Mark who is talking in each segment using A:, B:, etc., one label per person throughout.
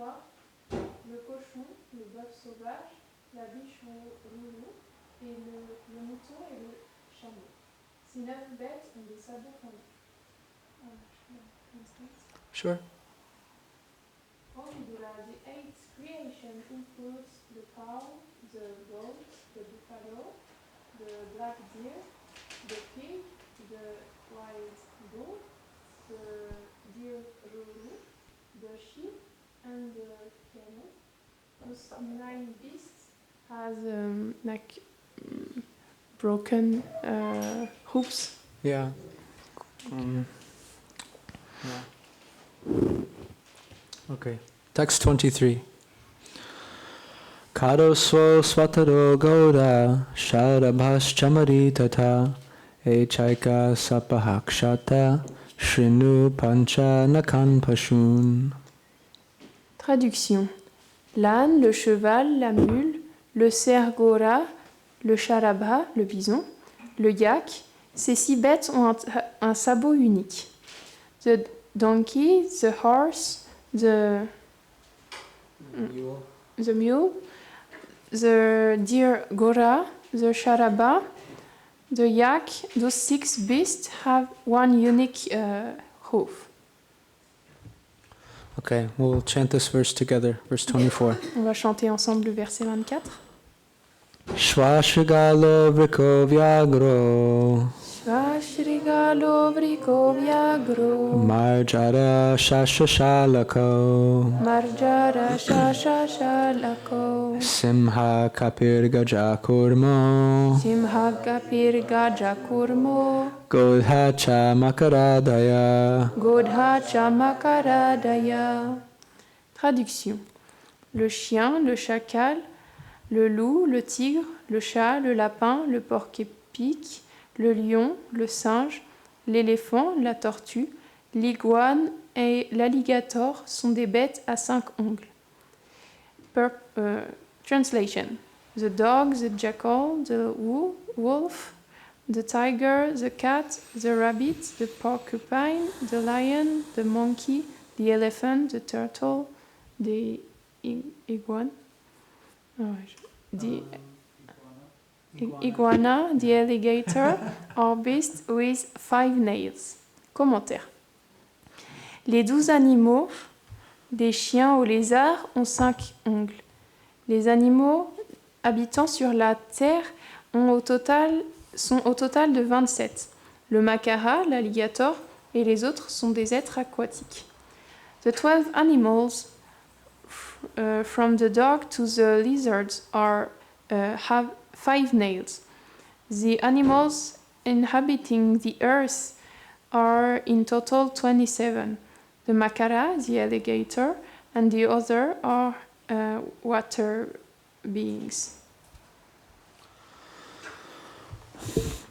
A: chamois, le cochon, le bœuf sauvage, la biche roulou, et le mouton et le chameau. Ces 9 bêtes ont des sabots fendus.
B: Sure.
A: The eighth creation includes the cow, the goat, the buffalo, the black deer, the pig, the wild bull, the deer ruru, the sheep, and the camel. Those 9 beasts has broken hooves.
B: Yeah. Okay. Text 23. Kado svo swataro goda sharabhas chamari tata echaika sapahakshata shrinu pancha nakan pashun.
A: Traduction. L'âne, le cheval, la mule, le cerf gora, le charabha, le bison, le yak, ces 6 bêtes ont un sabot unique. The donkey, the horse, the mule, the deer gora, the charabha, the yak, those 6 beasts have one unique hoof.
B: Okay, we'll chant this verse together, verse 24.
A: On va chanter ensemble le verset 24.
B: Shvashigalo vriko vyagro
A: Svashrigalo vriko vyagro
B: Marjara shashashalako
A: Marjara shashashalako
B: Simha kapir gajakurmo
A: Simha kapir gajakurmo
B: Godha chamakaradaya.
A: Godha chamakaradaya. Traduction. Le chien, le chacal, le loup, le tigre, le chat, le lapin, le porc-épic, le lion, le singe, l'éléphant, la tortue, l'iguane et l'alligator sont des bêtes à 5 ongles. Translation. The dog, the jackal, the wolf, the tiger, the cat, the rabbit, the porcupine, the lion, the monkey, the elephant, the turtle, the iguana, the alligator are beasts with 5 nails. Commentaire. Les 12 animaux, des chiens aux lézards, ont 5 ongles. Les animaux habitant sur la terre sont au total de 27. Le macara, l'alligator et les autres sont des êtres aquatiques. The 12 animals, from the dog to the lizards, have 5 nails. The animals inhabiting the earth are in total 27. The macara, the alligator, and the other are water beings.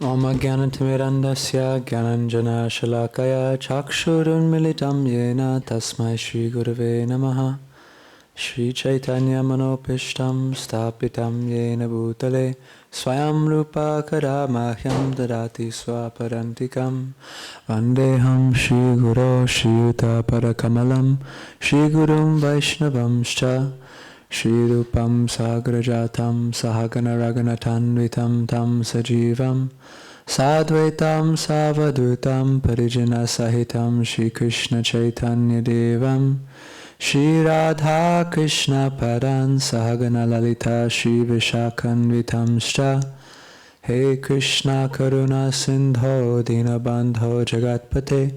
B: Om Gyanantimirandasya Gyananjana Shalakaya Chakshurun Militam Yena Tasmai Shri Gurave Namaha Shri Chaitanya Manopishtam Stapitam Yena Bhutale Swayam Rupa Karamahyam Dadati Swaparantikam Vandeham Shri Guru Shri Yuta Parakamalam Shri Gurum Vaishnavamscha Shri Rupam Sagrajatam Sahagana Raganatanvitam Tam Sajivam Sadvaitam Savadutam Parijana Sahitam Shri Krishna Chaitanya Devam Shri Radha Krishna Padan Sahagana Lalita Shri Vishakhanvitamscha He Krishna Karuna Sindho Dinabandho Jagatpate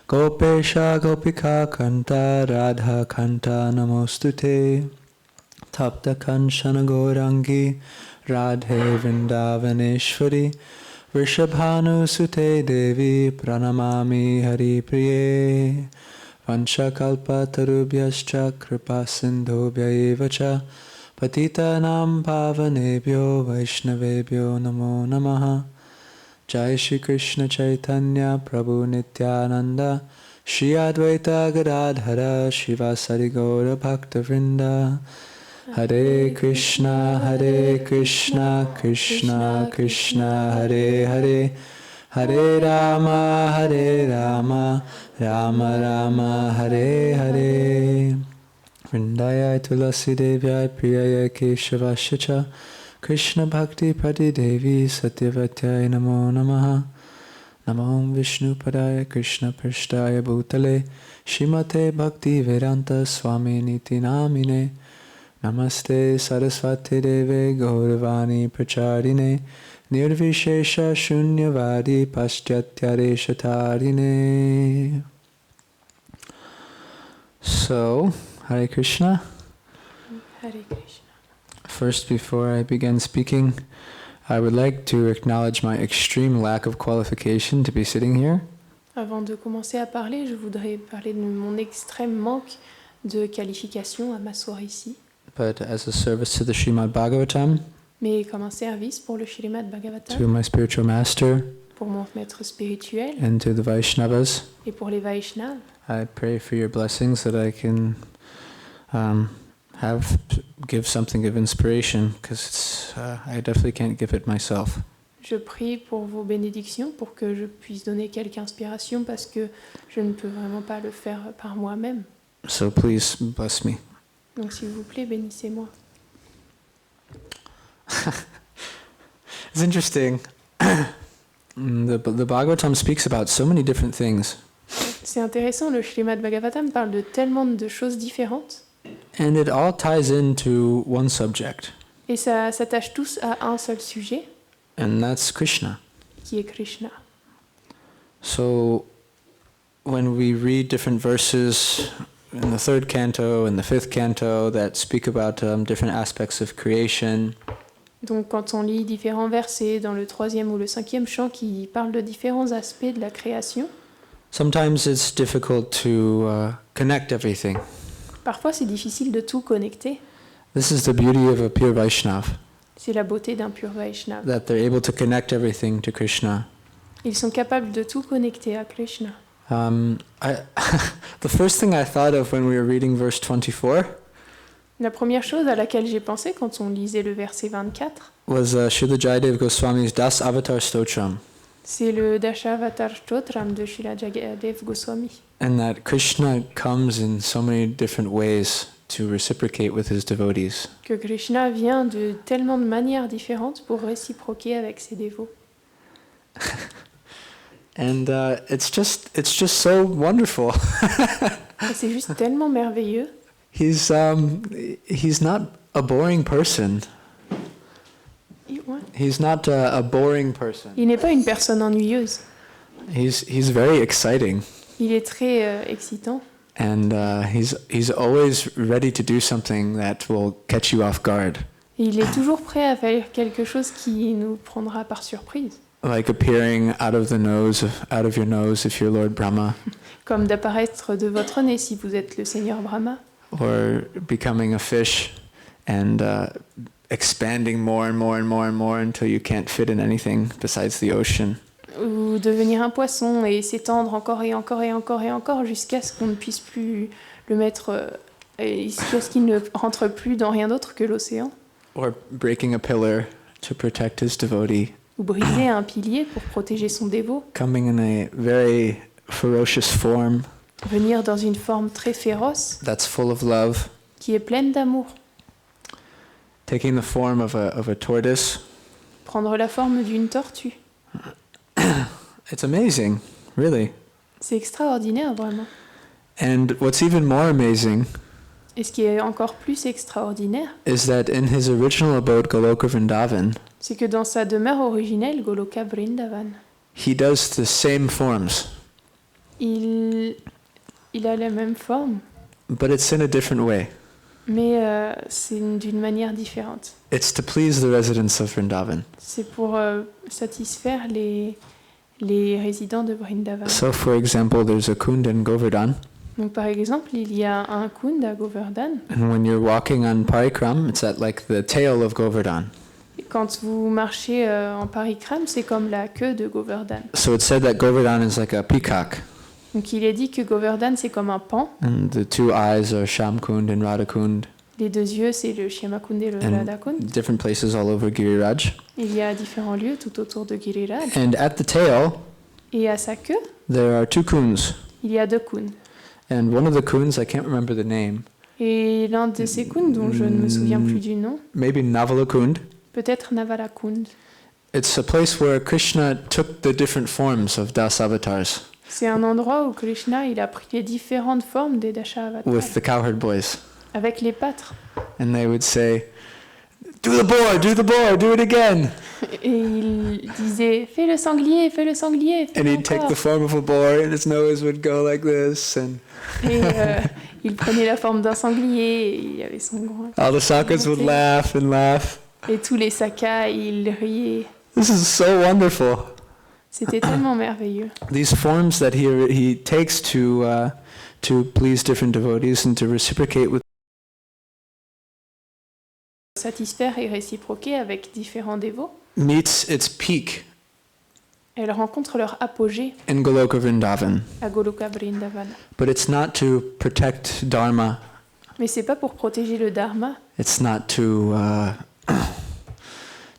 B: Gopesha Gopika Kanta Radha Kanta Namostute Tapta Kanchana Gaurangi Radhe Vrindavaneshwari Vrishabhanu Sute Devi Pranamami Hari Priye Vanchakalpa Tarubhyascha Kripa Sindhobhya Evacha Patitanam Pavanebhyo Vaishnavebhyo Namo Namaha Jai Shri Krishna Chaitanya Prabhu Nityananda Shri Advaita Gadadhara Shivasari Gaura Bhakta Vrinda Hare Krishna, Krishna Krishna, Hare Hare, Hare Rama, Rama Rama, Hare Hare. Vrindaya Tulasi Devyai Priyaya Keshavasya Krishna Bhakti Prati Devi Satyavatyai Namo Namaha Namo Vishnu Padaya Krishna Prishtaya Bhutale Shrimate Bhakti Vedanta Swami Niti Namine Namaste Saraswati Deve Gauravani Pracharine Nirvishesha Shunyavadi Paschatya Shatarine. So, Hare Krishna.
A: Hare Krishna.
B: First, before I begin speaking, I would like to acknowledge my extreme lack of qualification to be sitting here.
A: Avant de commencer à parler, je voudrais parler de mon extrême manque de qualification à m'asseoir ici.
B: But as a service to the Srimad Bhagavatam,
A: Mais comme un service pour le Srimad Bhagavatam,
B: to my spiritual master,
A: pour mon maître spirituel
B: and to the Vaishnavas,
A: et pour les Vaishnavas,
B: I pray for your blessings that I can give something of inspiration, because I definitely can't give it myself.
A: je prie pour vos bénédictions pour que je puisse donner quelque inspiration parce que je ne peux vraiment pas le faire par moi-même.
B: So please bless me.
A: Donc s'il vous plaît, bénissez-moi.
B: It's interesting. The Bhagavatam speaks about so many different things.
A: C'est intéressant, le Srimad Bhagavatam parle de tellement de choses différentes
B: And it all ties into one subject,
A: et ça s'attache tous à un seul sujet
B: and that's Krishna.
A: qui est Krishna.
B: So when we read different verses in the third canto and the fifth canto that speak about different aspects of creation,
A: Donc quand on lit différents versets dans le 3e ou le 5e chant qui parlent de différents aspects de la création,
B: sometimes it's difficult to connect everything.
A: parfois c'est difficile de tout connecter.
B: This is the beauty of a pure Vaishnav,
A: C'est la beauté d'un pur Vaishnava.
B: that they're able to connect everything to Krishna.
A: Ils sont capables de tout connecter à Krishna.
B: The first thing I thought of when we were reading verse 24
A: La première chose à laquelle j'ai pensé quand on lisait le verset 24,
B: was Srila Jayadev Goswami's Das Avatar Stotram,
A: c'est le Dashavatar Stotram de Srila Jayadev Goswami.
B: and that Krishna comes in so many different ways to reciprocate with his devotees.
A: Que Krishna vient de tellement de manières différentes pour réciproquer avec ses dévots.
B: And it's just so wonderful.
A: Et c'est juste tellement merveilleux.
B: He's not a boring person.
A: Ouais.
B: He's not a boring person.
A: Il n'est pas une personne ennuyeuse.
B: He's very exciting,
A: Il est très excitant.
B: and he's always ready to do something that will catch you off guard,
A: Et il est toujours prêt à faire quelque chose qui nous prendra par surprise.
B: like appearing out of your nose if you're Lord Brahma,
A: Comme d'apparaître de votre nez si vous êtes le Seigneur Brahma.
B: or becoming a fish and expanding more and more and more and more until you can't fit in anything besides the ocean.
A: Ou devenir un poisson et s'étendre encore et encore et encore et encore jusqu'à ce qu'on ne puisse plus le mettre, jusqu'à ce qu'il ne rentre plus dans rien d'autre que l'océan.
B: Or breaking a pillar to protect his devotee,
A: Ou briser un pilier pour protéger son dévot.
B: coming in a very ferocious form
A: Venir dans une forme très féroce
B: that's full of love,
A: qui est pleine d'amour.
B: taking the form of a tortoise.
A: Prendre la forme d'une tortue.
B: It's amazing, really.
A: C'est extraordinaire vraiment.
B: And what's even more amazing
A: Et ce qui est encore plus extraordinaire,
B: is that in his original abode, Goloka Vrindavan,
A: c'est que dans sa demeure originelle, Goloka Vrindavan,
B: he does the same forms,
A: il a la même forme,
B: but it's in a different way.
A: mais c'est d'une manière différente.
B: It's to please the residents of Vrindavan.
A: C'est pour satisfaire les résidents de Vrindavan.
B: So, for example, there's a kund in Govardhan,
A: Donc par exemple, il y a un kund à Govardhan.
B: and when you're walking on Parikram, it's at like the tail of Govardhan.
A: Et quand vous marchez en parikram, c'est comme la queue de Govardhan.
B: So it's said that Govardhan is like a peacock,
A: Donc il est dit que Govardhan c'est comme un pan.
B: and the two eyes are Shamkund and Radhakund,
A: Les deux yeux c'est le Shyamakund et le
B: and
A: Radhakund.
B: different places all over Giriraj.
A: Il y a différents lieux tout autour de Giriraj.
B: And at the tail,
A: Et à sa queue,
B: there are two kunds.
A: il y a deux kunds.
B: And one of the kunds, I can't remember the name,
A: Et l'un de ces kunds, dont je ne me souviens plus du nom,
B: maybe Navalakund.
A: peut-être Navalakund.
B: It's a place where Krishna took the different forms of Das avatars
A: C'est un endroit où Krishna il a pris les différentes formes des Dashavatars
B: with the cowherd boys.
A: avec les pâtres.
B: And they would say, do the boar, do it again.
A: Et il disait fais le sanglier, fais
B: And he'd take
A: encore.
B: the form of a boar and his nose would go like this. And
A: Et il prenait la forme d'un sanglier, et il avait son grand.
B: all the sakas would laugh and laugh.
A: Et tous les sakas, ils riaient.
B: This is so wonderful.
A: C'était tellement merveilleux.
B: These forms that he takes to please different devotees and to reciprocate with.
A: Satisfaire et réciproquer avec différents dévots.
B: Meets its peak
A: Elles rencontrent leur apogée
B: in Goloka Vrindavan.
A: à Goloka Vrindavana.
B: But it's not to protect Dharma.
A: Mais c'est pas pour protéger le dharma,
B: It's not to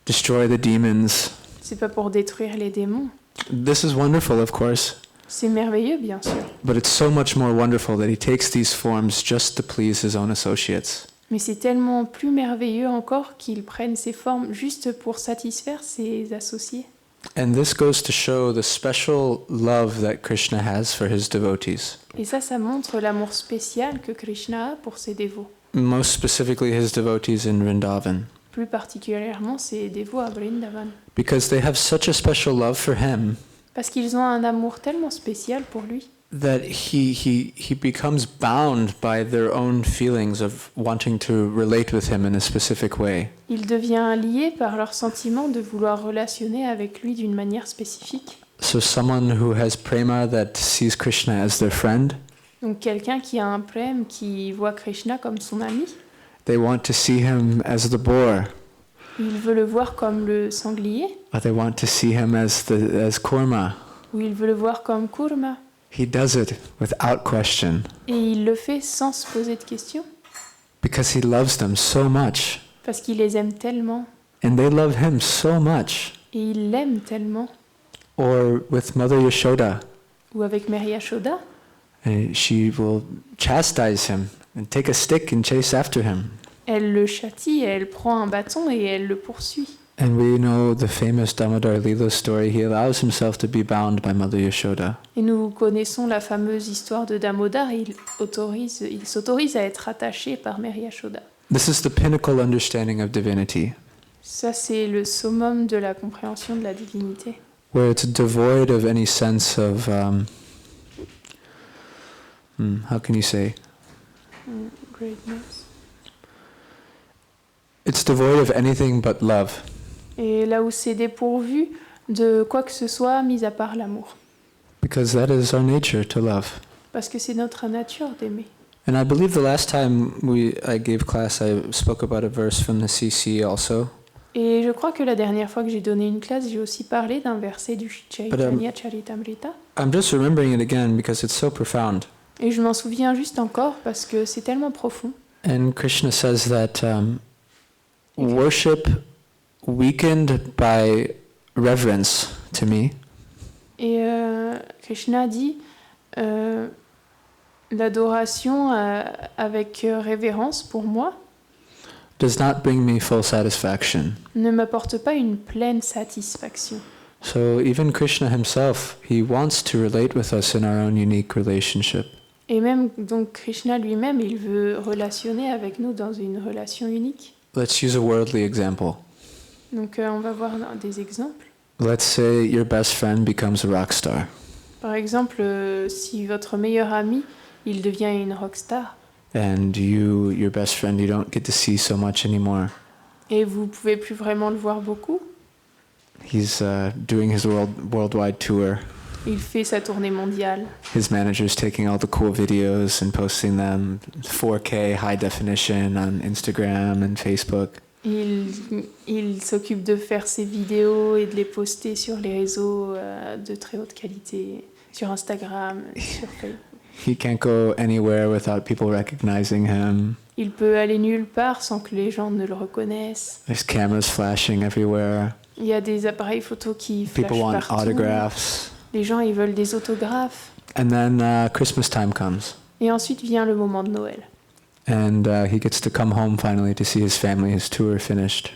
B: destroy the demons.
A: c'est pas pour détruire les démons.
B: This is wonderful, of course,
A: C'est merveilleux, bien sûr.
B: but it's so much more wonderful that he takes these forms just to please his own associates.
A: Mais c'est tellement plus merveilleux encore qu'ils prennent ces formes juste pour satisfaire ses associés.
B: And this goes to show the special love that Krishna has for his devotees,
A: Et ça montre l'amour spécial que Krishna a pour ses dévots.
B: most specifically his devotees in Vrindavan,
A: Plus particulièrement ses dévots à Vrindavan.
B: because they have such a special love for him
A: Parce qu'ils ont un amour tellement spécial pour lui
B: that he becomes bound by their own feelings of wanting to relate with him in a specific way.
A: il devient lié par leur sentiment de vouloir relationner avec lui d'une manière spécifique.
B: So someone who has prema that sees Krishna as their friend,
A: Donc quelqu'un qui a un prem, qui voit Krishna comme son ami,
B: they want to see him as the boar,
A: il veut le voir comme le sanglier,
B: or they want to see him as Kurma.
A: ou il veut le voir comme Kurma.
B: He does it without question
A: Et il le fait sans se poser de questions,
B: because he loves them so much,
A: parce qu'il les aime tellement,
B: and they love him so much.
A: et il l'aime tellement.
B: Or with Mother Yashoda,
A: Ou avec Mary Yashoda,
B: she will chastise him and take a stick and chase after him.
A: elle le châtie, elle prend un bâton et elle le poursuit.
B: And we know the famous Damodar Lila story. He allows himself to be bound by Mother Yashoda.
A: Et nous connaissons la fameuse histoire de Damodar, il s'autorise à être attaché par Mary Yashoda.
B: This is the pinnacle understanding of divinity,
A: Ça, c'est le summum de la compréhension de la divinité,
B: where it's devoid of any sense of, how can you say?
A: greatness.
B: It's devoid of anything but love.
A: Et là où c'est dépourvu de quoi que ce soit, mis à part l'amour.
B: Because that is our nature, to love.
A: Parce que c'est notre nature d'aimer.
B: And I believe the last time I gave class, I spoke about a verse from the CC also.
A: Et je crois que la dernière fois que j'ai donné une classe, j'ai aussi parlé d'un verset du Chaitanya Charitamrita.
B: I'm just remembering it again because it's so profound.
A: Et je m'en souviens juste encore parce que c'est tellement profond.
B: And Krishna says that worship weakened by reverence to me
A: Et Krishna dit l'adoration avec révérence pour moi
B: does not bring me full satisfaction.
A: ne m'apporte pas une pleine satisfaction.
B: So even Krishna himself, he wants to relate with us in our own unique relationship.
A: Et même donc Krishna lui-même, il veut relationner avec nous dans une relation unique.
B: Let's use a worldly example.
A: Donc on va voir des exemples.
B: Let's say your best friend becomes a rock star.
A: Par exemple, si votre meilleur ami, il devient une rockstar
B: And your best friend, you don't get to see so much anymore.
A: et vous pouvez plus vraiment le voir beaucoup,
B: He's doing his worldwide tour.
A: il fait sa tournée mondiale.
B: His manager's taking all the cool videos and posting them 4K high definition on Instagram and Facebook.
A: Il s'occupe de faire ses vidéos et de les poster sur les réseaux de très haute qualité, sur Instagram, sur Facebook.
B: He can't go anywhere without people recognizing him.
A: Il peut aller nulle part sans que les gens ne le reconnaissent.
B: There's cameras flashing everywhere.
A: Il y a des appareils photos qui
B: People
A: flashent
B: want
A: partout.
B: autographs.
A: Les gens, ils veulent des autographes.
B: And then Christmas time comes.
A: Et ensuite vient le moment de Noël.
B: And he gets to come home finally to see his family, his tour finished.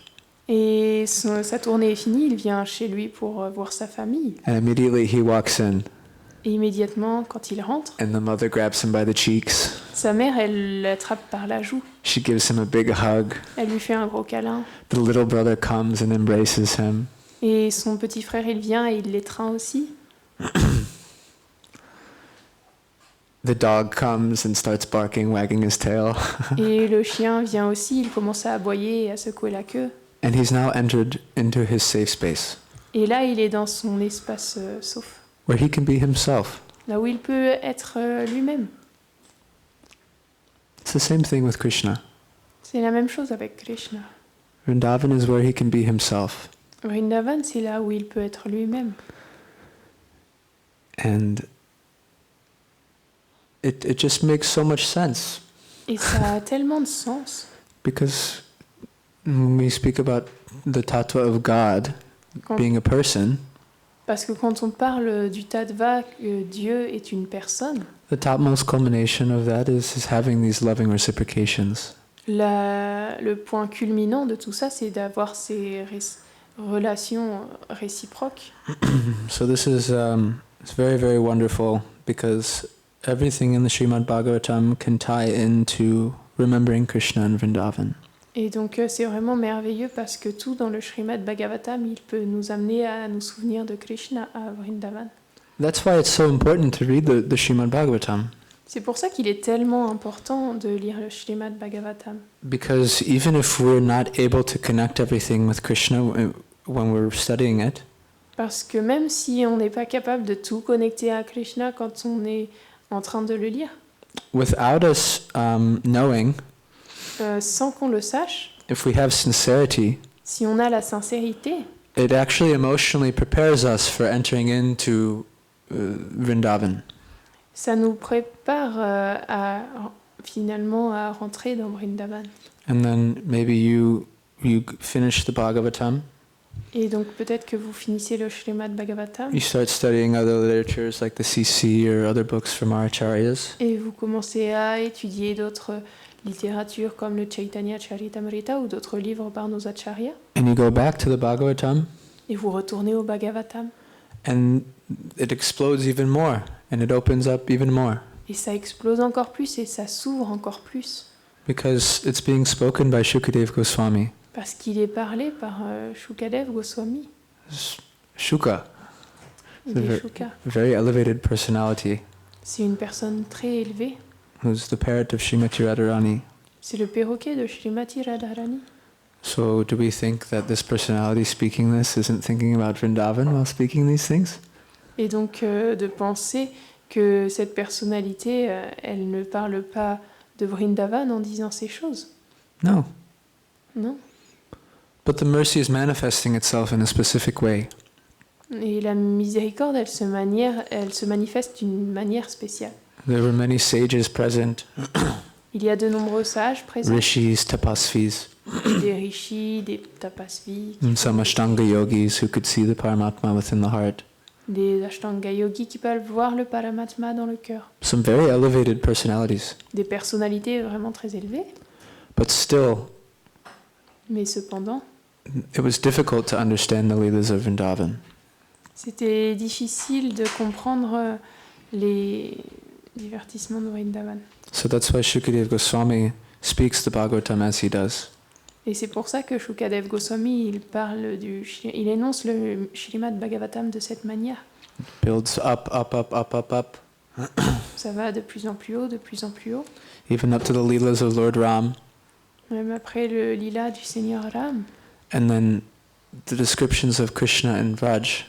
A: Et sa tournée est finie, il vient chez lui pour voir sa famille.
B: And immediately he walks in,
A: Et immédiatement, quand il rentre,
B: and the mother grabs him by the cheeks.
A: sa mère, elle l'attrape par la joue.
B: She gives him a big hug.
A: Elle lui fait un gros câlin.
B: The little brother comes and embraces him.
A: Et son petit frère, il vient et il l'étreint aussi.
B: The dog comes and starts barking, wagging his tail.
A: Et le chien vient aussi, il commence à aboyer et à secouer la queue.
B: And he's now entered into his safe space,
A: Et là, il est dans son espace sauf,
B: where he can be himself.
A: là où il peut être lui-même.
B: It's the same thing with Krishna.
A: C'est la même chose avec Krishna.
B: Vrindavan is where he can be himself.
A: Vrindavan, c'est là où il peut être lui-même.
B: And it just makes so much sense.
A: Et ça a tellement de sens.
B: Because when we speak about the tattva of God
A: Quand-
B: being a person,
A: Parce que quand on parle du tattva, que Dieu est une personne,
B: the topmost culmination of that is having these loving reciprocations.
A: le point culminant de tout ça, c'est d'avoir ces relations réciproques.
B: So this is it's very, very wonderful because everything in the Srimad Bhagavatam can tie into remembering Krishna and Vrindavan.
A: Et donc c'est vraiment merveilleux parce que tout dans le Srimad Bhagavatam, il peut nous amener à nous souvenir de Krishna à Vrindavan.
B: That's why it's so important to read the Srimad Bhagavatam.
A: C'est pour ça qu'il est tellement important de lire le Srimad Bhagavatam.
B: Because even if we're not able to connect everything with Krishna when we're studying it,
A: Parce que même si on n'est pas capable de tout connecter à Krishna quand on est en train de le lire,
B: without us knowing,
A: sans qu'on le sache,
B: if we have sincerity,
A: si on a la sincérité,
B: it actually emotionally prepares us for entering into Vrindavan.
A: ça nous prépare finalement à rentrer dans Vrindavan.
B: And then maybe you finish the Bhagavatam,
A: Et donc peut-être que vous finissez le Srimad Bhagavatam
B: you start studying other literatures like the CC or other books from our acharyas,
A: et vous commencez à étudier d'autres littératures comme le Chaitanya Charitamrita ou d'autres livres par nos acharyas
B: and you go back to the Bhagavatam,
A: et vous retournez au Bhagavatam
B: and it explodes even more, and it opens up even more,
A: et ça explose encore plus et ça s'ouvre encore plus
B: because it's being spoken by Shukadev Goswami.
A: parce qu'il est parlé par Shukadev Goswami.
B: Shuka,
A: Il est Shuka.
B: very elevated personality,
A: C'est une personne très élevée.
B: who's the parrot of Srimati Radharani.
A: C'est le perroquet de Srimati Radharani.
B: So do we think that this personality speaking this isn't thinking about Vrindavan while speaking these things?
A: Et donc de penser que cette personnalité, elle ne parle pas de Vrindavan en disant ces choses.
B: No.
A: Non.
B: But the mercy is manifesting itself in a specific way.
A: Et la miséricorde, elle se manifeste d'une manière spéciale.
B: There were many sages present,
A: Il y a de nombreux sages présents,
B: rishis, tapasvis,
A: des rishis, des tapasvis,
B: and some ashtanga yogis who could see the Paramatma within the heart.
A: des ashtanga yogis qui peuvent voir le Paramatma dans le cœur.
B: Some very elevated personalities.
A: Des personnalités vraiment très élevées,
B: But still,
A: mais cependant,
B: it was difficult to understand the Leelas of Vrindavan.
A: c'était difficile de comprendre les divertissements de Vrindavan.
B: So that's why Shukadev Goswami speaks the Bhagavatam as he does.
A: Et c'est pour ça que Shukadev Goswami, il énonce le Srimad Bhagavatam de cette manière.
B: Builds up, up, up, up, up, up,
A: Ça va de plus en plus haut, de plus en plus haut.
B: even up to the Leelas of Lord Ram.
A: Même après le lila du Seigneur Ram,
B: And then the descriptions of Krishna and Vraj.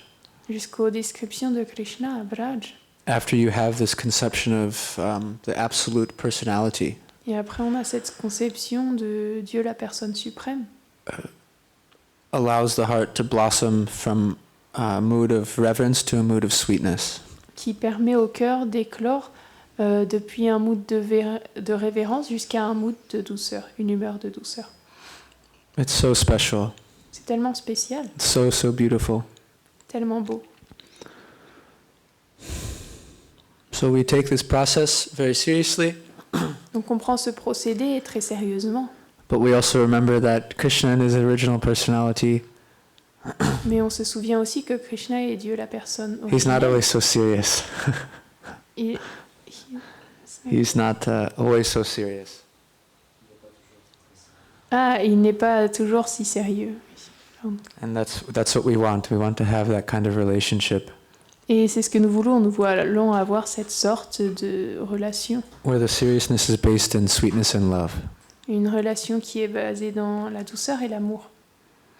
A: jusqu'aux descriptions de Krishna à Braj.
B: After you have this conception of the absolute personality,
A: Et après, on a cette conception de Dieu, la personne suprême,
B: allows the heart to blossom from a mood of reverence to a mood of sweetness.
A: qui permet au cœur d'éclore depuis un mood de révérence jusqu'à un mood de douceur, une humeur de douceur.
B: It's so special.
A: C'est tellement spécial,
B: It's so, so beautiful.
A: tellement beau.
B: So we take this process very seriously.
A: Donc on prend ce procédé très sérieusement,
B: But we also remember that Krishna in his original personality,
A: mais on se souvient aussi que Krishna est Dieu, la personne
B: he's not
A: originelle.
B: always so serious.
A: Il-
B: He's not always so serious.
A: il n'est pas toujours si sérieux.
B: And that's what we want. We want to have that kind of relationship
A: Et c'est ce que nous voulons. Nous voulons avoir cette sorte de relation.
B: where the seriousness is based in sweetness and love.
A: Une relation qui est basée dans la douceur et l'amour.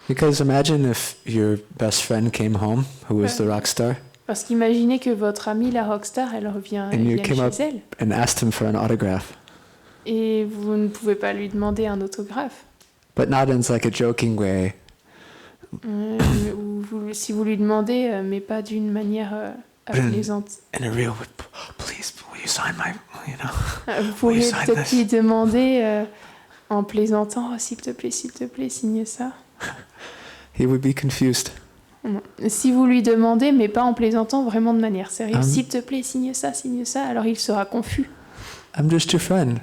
B: Because imagine if your best friend came home, who was the rock star,
A: Parce qu'imaginez que votre amie, la rockstar, elle revient
B: And you
A: elle
B: came
A: vient
B: up-
A: chez elle.
B: and asked him for an autograph.
A: Et vous ne pouvez pas lui demander un autographe.
B: But not in like a joking way.
A: Si vous lui demandez, mais pas d'une manière plaisante.
B: In a real way. Please, will you sign my,
A: Vous pourriez
B: sign
A: peut-être
B: this?
A: lui demander en plaisantant, oh, s'il te plaît, signe ça.
B: He would be confused.
A: Non. Si vous lui demandez, mais pas en plaisantant, vraiment de manière sérieuse,
B: Ah.
A: s'il te plaît, signe ça, alors il sera confus.
B: I'm just your friend.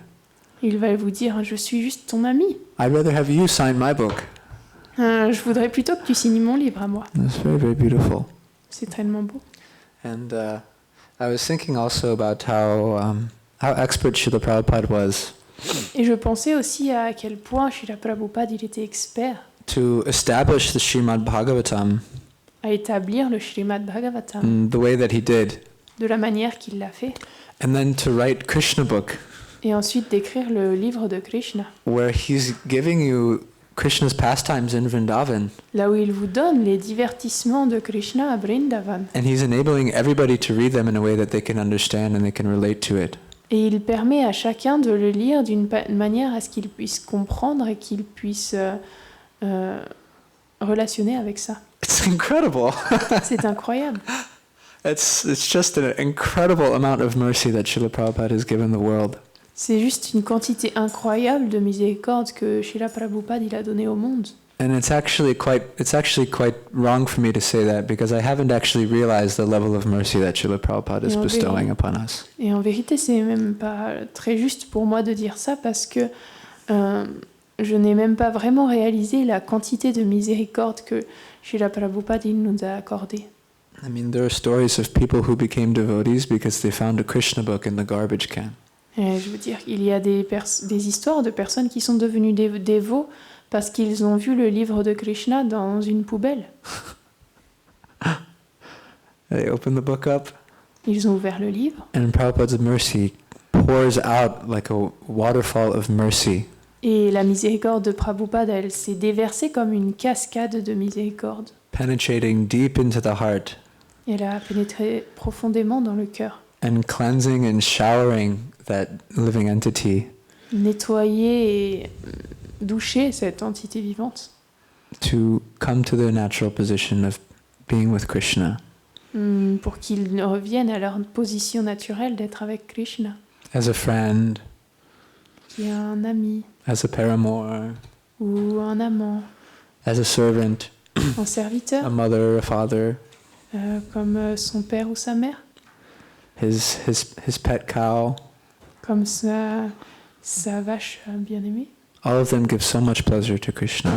A: Il va vous dire, je suis juste ton ami.
B: I'd rather have you sign my book.
A: Je voudrais plutôt que tu signes mon livre à moi.
B: That's very, very beautiful.
A: C'est tellement beau.
B: And I was thinking also about how expert Srila Prabhupada was
A: Et je pensais aussi à quel point Srila Prabhupada, il était expert
B: to establish the Srimad Bhagavatam
A: à établir le Srimad Bhagavatam
B: in the way that he did,
A: de la manière qu'il l'a fait.
B: and then to write Krishna book,
A: Et ensuite d'écrire le livre de Krishna,
B: where he's giving you Krishna's pastimes in Vrindavan,
A: là où il vous donne les divertissements de Krishna à Vrindavan.
B: and he's enabling everybody to read them in a way that they can understand and they can relate to it.
A: Et il permet à chacun de le lire d'une manière à ce qu'il puisse comprendre et qu'il puisse relationner avec ça.
B: It's incredible.
A: C'est incroyable.
B: It's just an incredible amount of mercy that Srila Prabhupada has given the world.
A: C'est juste une quantité incroyable de miséricorde que Srila Prabhupada il a donné au monde.
B: And it's actually quite wrong for me to say that because I haven't actually realized the level of mercy that Srila Prabhupada is
A: Yeah,
B: bestowing
A: really.
B: upon us.
A: Et en vérité, c'est même pas très juste pour moi de dire ça parce que je n'ai même pas vraiment réalisé la quantité de miséricorde que Srila Prabhupada il nous a accordée.
B: I mean, there are stories of people who became devotees because they found a Krishna book in the garbage can.
A: Et je veux dire qu'il y a des histoires de personnes qui sont devenues dévots parce qu'ils ont vu le livre de Krishna dans une poubelle.
B: They open the book up,
A: Ils ont ouvert le livre
B: and Prabhupada's mercy pours out like a waterfall of mercy.
A: et la miséricorde de Prabhupada, elle s'est déversée comme une cascade de miséricorde.
B: Penetrating deep into the heart
A: Elle a pénétré profondément dans le cœur,
B: and cleansing and showering that living entity
A: nettoyer et doucher cette entité vivante
B: to come to their natural position of being with Krishna
A: pour qu'ils reviennent à leur position naturelle d'être avec Krishna,
B: as a friend,
A: qui est un ami
B: as a paramour,
A: ou un amant,
B: as a servant,
A: un
B: a
A: serviteur,
B: mother, a father,
A: comme son père ou sa mère,
B: his pet cow.
A: comme sa vache bien-aimée.
B: All of them give so much pleasure to Krishna.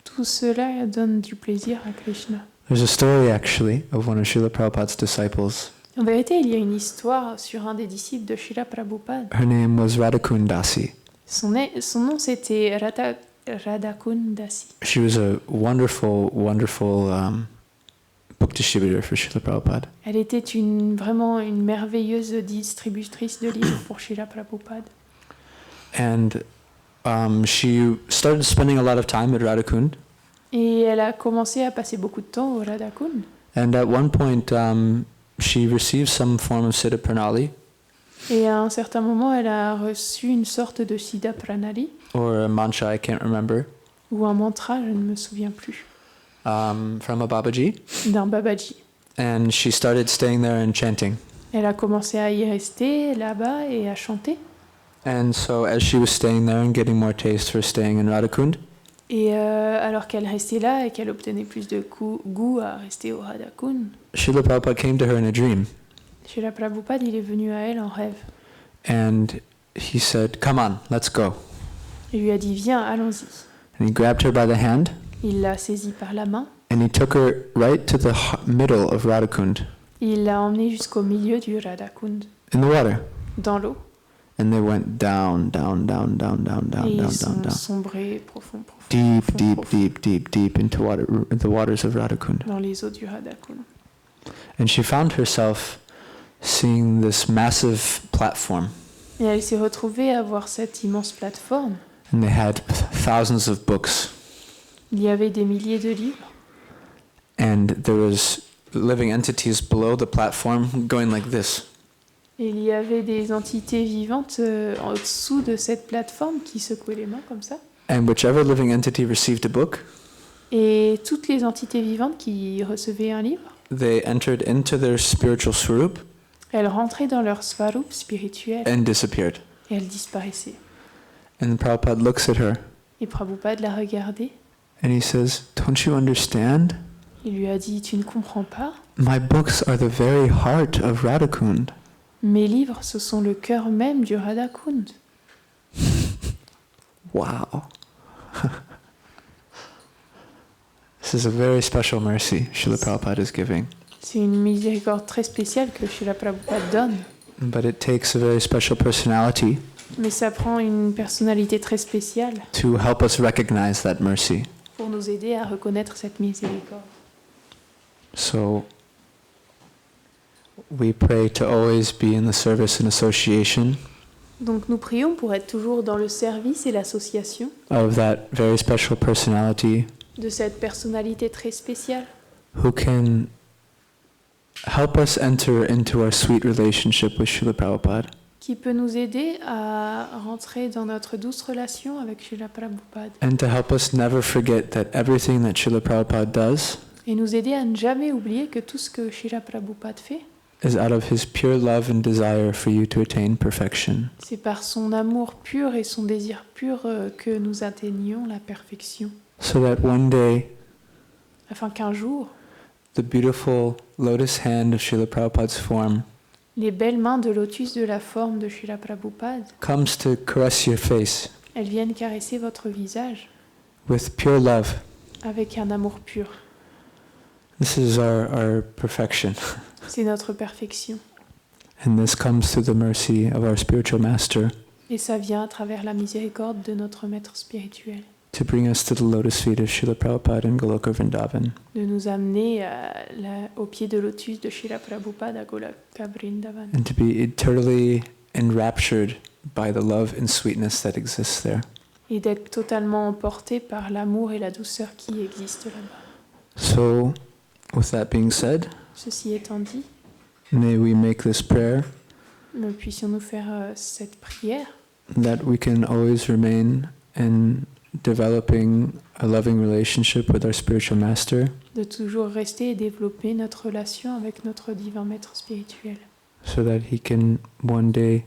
A: Tout cela donne du plaisir à Krishna.
B: There's a story actually of one of Srila Prabhupada's disciples.
A: En vérité, il y a une histoire sur un des disciples de Srila Prabhupada.
B: Her name was Radhakundasi.
A: Son nom, c'était Radhakundasi.
B: She was a wonderful book distributor for Srila Prabhupada.
A: Elle était vraiment une merveilleuse distributrice de livres pour Srila Prabhupada.
B: And she started spending a lot of time at Radhakund.
A: Et elle a commencé à passer beaucoup de temps au Radhakund.
B: And at one point, she received some form of Siddha Pranali,
A: Et à un certain moment, elle a reçu une sorte de Siddha Pranali,
B: or a mantra, I can't remember,
A: ou un mantra, je ne me souviens plus,
B: from a Babaji.
A: d'un Babaji.
B: And she started staying there and chanting.
A: Elle a commencé à y rester là-bas et à chanter.
B: And so as she was staying there and getting more taste for staying in Radhakund,
A: Et alors qu'elle restait là et qu'elle obtenait plus de goût à rester au Radhakund,
B: Srila Prabhupada came to her in a dream.
A: Srila Prabhupada, il est venu à elle en rêve.
B: And he said, "Come on, let's go."
A: Il lui a dit, viens, allons-y.
B: And he grabbed her by the hand,
A: Il l'a saisie par la main.
B: and he took her right to the middle of Radhakund,
A: Il l'a emmenée jusqu'au milieu du Radhakund,
B: in the water.
A: dans l'eau.
B: And they went down, down, down, down, down, down,
A: Et
B: down,
A: ils
B: down,
A: sont
B: down.
A: sombrés profond, profond,
B: Deep,
A: profond,
B: deep,
A: profond,
B: deep, deep, deep into the waters of Radhakund.
A: dans les eaux du Radhakund.
B: And she found herself seeing this massive platform.
A: Et elle s'est retrouvée à voir cette immense plateforme.
B: And they had thousands of books.
A: Il y avait des milliers de livres.
B: And there was living entities below the platform going like this.
A: Et il y avait des entités vivantes en dessous de cette plateforme qui secouaient les mains comme ça.
B: And whichever living entity received a book,
A: Et toutes les entités vivantes qui recevaient un livre,
B: they entered into their spiritual swarup
A: elles rentraient dans leur svarup spirituel
B: and disappeared.
A: et elles disparaissaient.
B: And Prabhupada looks at her
A: Et Prabhupada l'a regardée.
B: and he says, "Don't you understand?
A: Il lui a dit, tu ne comprends pas?
B: My books are the very heart of Radhakund."
A: Mes livres, ce sont le cœur même du Radhakund.
B: Wow. This is a very special mercy Srila Prabhupada is giving.
A: C'est une miséricorde très spéciale que Srila Prabhupada donne.
B: But it takes a very special personality
A: Mais ça prend une personnalité très spéciale
B: to help us recognize that mercy.
A: pour nous aider à reconnaître cette miséricorde.
B: So we pray to always be in the service and association
A: Donc nous prions pour être toujours dans le service et l'association
B: of that very special personality
A: de cette personnalité très spéciale
B: who can help us enter into our sweet relationship with Srila Prabhupada
A: qui peut nous aider à rentrer dans notre douce relation avec Srila Prabhupada
B: and to help us never forget that everything that Srila Prabhupada does
A: et nous aider à ne jamais oublier que tout ce que Srila Prabhupada fait,
B: is out of his pure love and desire for you to attain perfection.
A: c'est par son amour pur et son désir pur que nous atteignions la perfection.
B: So that one day
A: Afin qu'un jour,
B: the beautiful lotus hand of Srila Prabhupada's form
A: les belles mains de lotus de la forme de Srila Prabhupada,
B: comes to caress your face
A: elles viennent caresser votre visage
B: with pure love.
A: avec un amour pur.
B: This is our perfection.
A: C'est notre perfection.
B: And this comes through the mercy of our spiritual master
A: Et ça vient à travers la miséricorde de notre maître spirituel,
B: to bring us to the lotus feet of Srila Prabhupada in Goloka Vrindavan.
A: de nous amener au pied de lotus de Srila Prabhupada à Golaka Vrindavan,
B: And to be eternally enraptured by the love and sweetness that exists there.
A: et d'être totalement emporté par l'amour et la douceur qui existent là-bas.
B: So, with that being said,
A: Ceci étant dit,
B: may we make this prayer
A: nous puissions-nous faire cette prière
B: that we can always remain in developing a loving relationship with our spiritual master,
A: de toujours rester et développer notre relation avec notre divin maître spirituel,
B: so that he can one day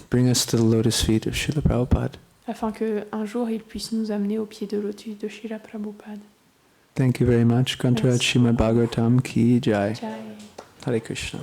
B: bring us to the lotus feet of Srila Prabhupada.
A: afin qu'un jour il puisse nous amener au pied de lotus de Srila Prabhupada.
B: Thank you very much. Grantaraj
A: Yes.
B: Srimad Bhagavatam Ki Jai.
A: Jai.
B: Hare Krishna.